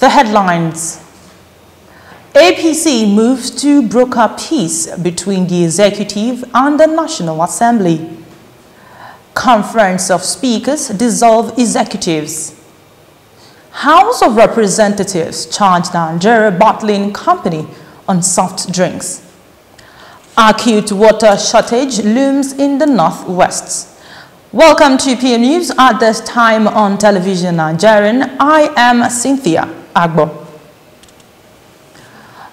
The headlines. APC moves to broker peace between the executive and the National Assembly. Conference of Speakers dissolve executives. House of Representatives charge Nigeria bottling company on soft drinks. Acute water shortage looms in the Northwest. Welcome to PM News at this time on Television Nigerian. I am Cynthia Agbo.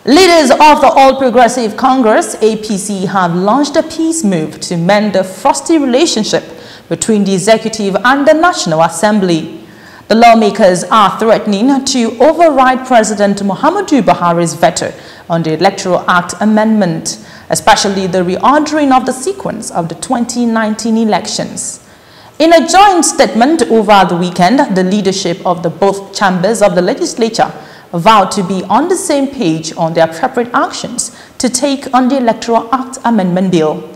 Leaders of the All Progressive Congress, APC, have launched a peace move to mend the frosty relationship between the executive and the National Assembly. The lawmakers are threatening to override President Muhammadu Buhari's veto on the Electoral Act amendment, especially the reordering of the sequence of the 2019 elections. In a joint statement over the weekend, the leadership of both chambers of the legislature vowed to be on the same page on the appropriate actions to take on the Electoral Act Amendment Bill.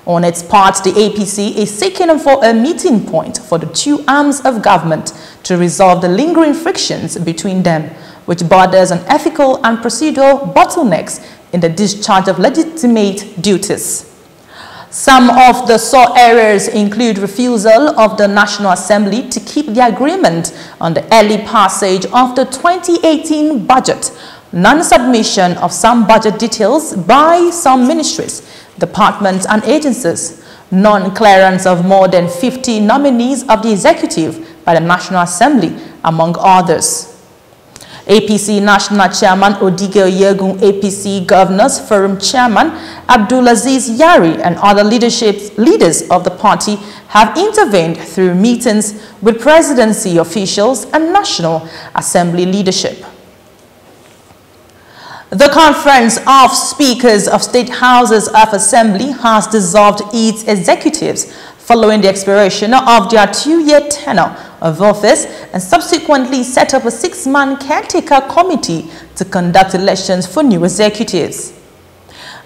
On its part, the APC is seeking for a meeting point for the two arms of government to resolve the lingering frictions between them, which borders on ethical and procedural bottlenecks in the discharge of legitimate duties. Some of the sore areas include refusal of the National Assembly to keep the agreement on the early passage of the 2018 budget, non-submission of some budget details by some ministries, departments and agencies, non-clearance of more than 50 nominees of the executive by the National Assembly, among others. APC National Chairman Odige Oyegun, APC Governors Forum Chairman Abdulaziz Yari, and other leaders of the party have intervened through meetings with presidency officials and National Assembly leadership. The Conference of Speakers of State Houses of Assembly has dissolved its executives following the expiration of their 2-year tenure of office and subsequently set up a 6-man caretaker committee to conduct elections for new executives.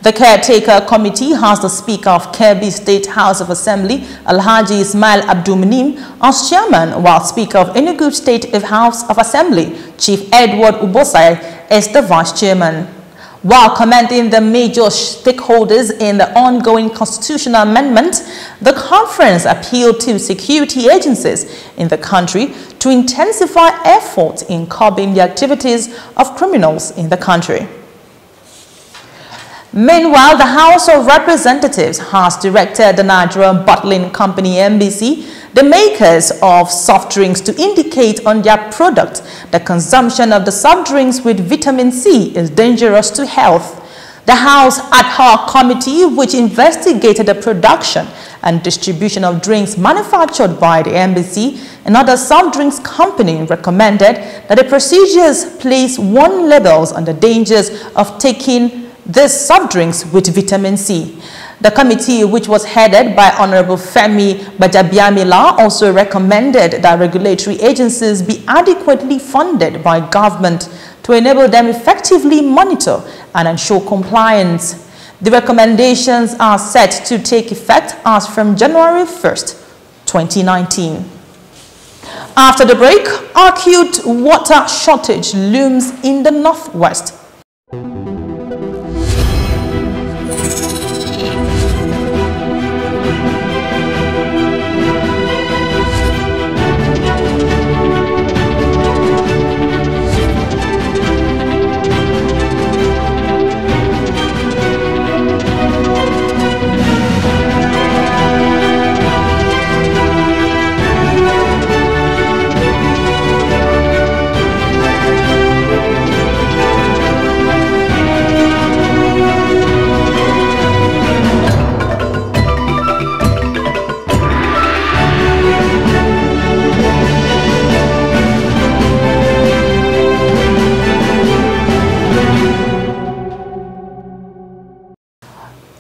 The caretaker committee has the Speaker of Kebbi State House of Assembly, Alhaji Ismail Abdulmunim, as chairman, while Speaker of Enugu State House of Assembly, Chief Edward Ubosai, is the vice chairman. While commending the major stakeholders in the ongoing constitutional amendment, the conference appealed to security agencies in the country to intensify efforts in curbing the activities of criminals in the country. Meanwhile, the House of Representatives has directed the Nigerian bottling company NBC, the makers of soft drinks, to indicate on their product that consumption of the soft drinks with vitamin C is dangerous to health. The House Ad Hoc Committee, which investigated the production and distribution of drinks manufactured by the NBC and other soft drinks company, recommended that the procedures place warning labels on the dangers of taking these soft drinks with vitamin C. The committee, which was headed by Honorable Femi Bajabiamila, also recommended that regulatory agencies be adequately funded by government to enable them effectively monitor and ensure compliance. The recommendations are set to take effect as from January 1st, 2019. After the break, acute water shortage looms in the Northwest.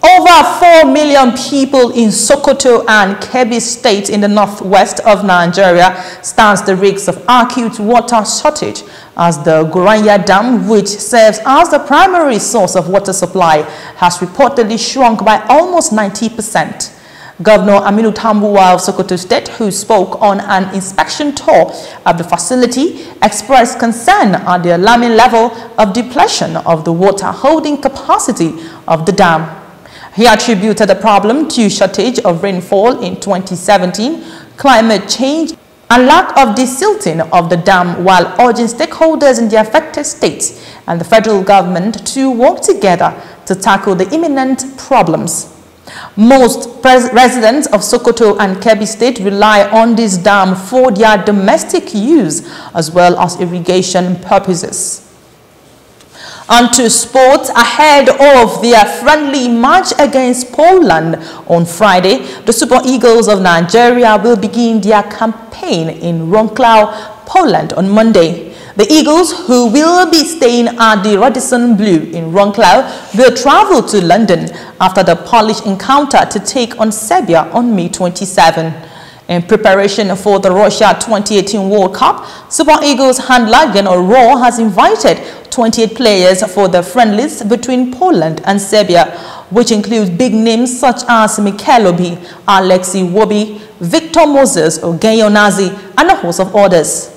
Over 4 million people in Sokoto and Kebbi State in the northwest of Nigeria stands the risk of acute water shortage as the Goranya Dam, which serves as the primary source of water supply, has reportedly shrunk by almost 90%. Governor Aminu Tambuwa of Sokoto State, who spoke on an inspection tour of the facility, expressed concern at the alarming level of depletion of the water holding capacity of the dam. He attributed the problem to shortage of rainfall in 2017, climate change, and lack of desilting of the dam, while urging stakeholders in the affected states and the federal government to work together to tackle the imminent problems. Most residents of Sokoto and Kebbi State rely on this dam for their domestic use as well as irrigation purposes. On to sports. Ahead of their friendly match against Poland on Friday, the Super Eagles of Nigeria will begin their campaign in Wrocław, Poland on Monday. The Eagles, who will be staying at the Radisson Blu in Wrocław, will travel to London after the Polish encounter to take on Serbia on May 27. In preparation for the Russia 2018 World Cup, Super Eagles handler Geno Raw has invited 28 players for the friendlies between Poland and Serbia, which includes big names such as Mikel Obi, Alexei Wobi, Victor Moses, Eugenio Nazi, and a host of others.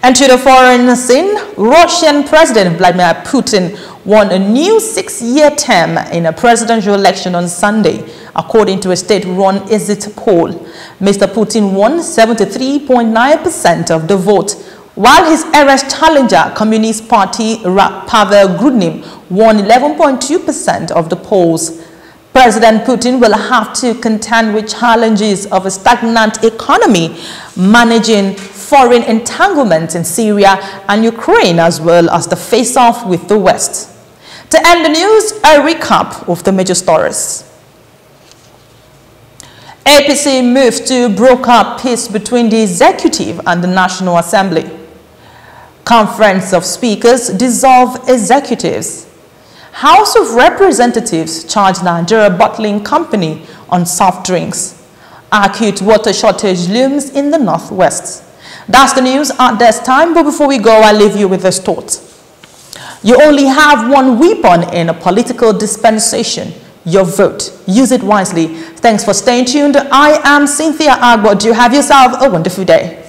And to the foreign scene, Russian President Vladimir Putin won a new 6-year term in a presidential election on Sunday, according to a state-run exit poll. Mr. Putin won 73.9% of the vote, while his arch challenger, Communist Party Pavel Grudny, won 11.2% of the polls. President Putin will have to contend with challenges of a stagnant economy, managing foreign entanglements in Syria and Ukraine, as well as the face-off with the West. To end the news, a recap of the major stories. APC moves to broker peace between the executive and the National Assembly. Conference of Speakers dissolve executives. House of Representatives charge Nigeria Bottling Company on soft drinks. Acute water shortage looms in the Northwest. That's the news at this time, but before we go, I'll leave you with this thought. You only have one weapon in a political dispensation: your vote. Use it wisely. Thanks for staying tuned. I am Cynthia Agbo. Do you have yourself a wonderful day.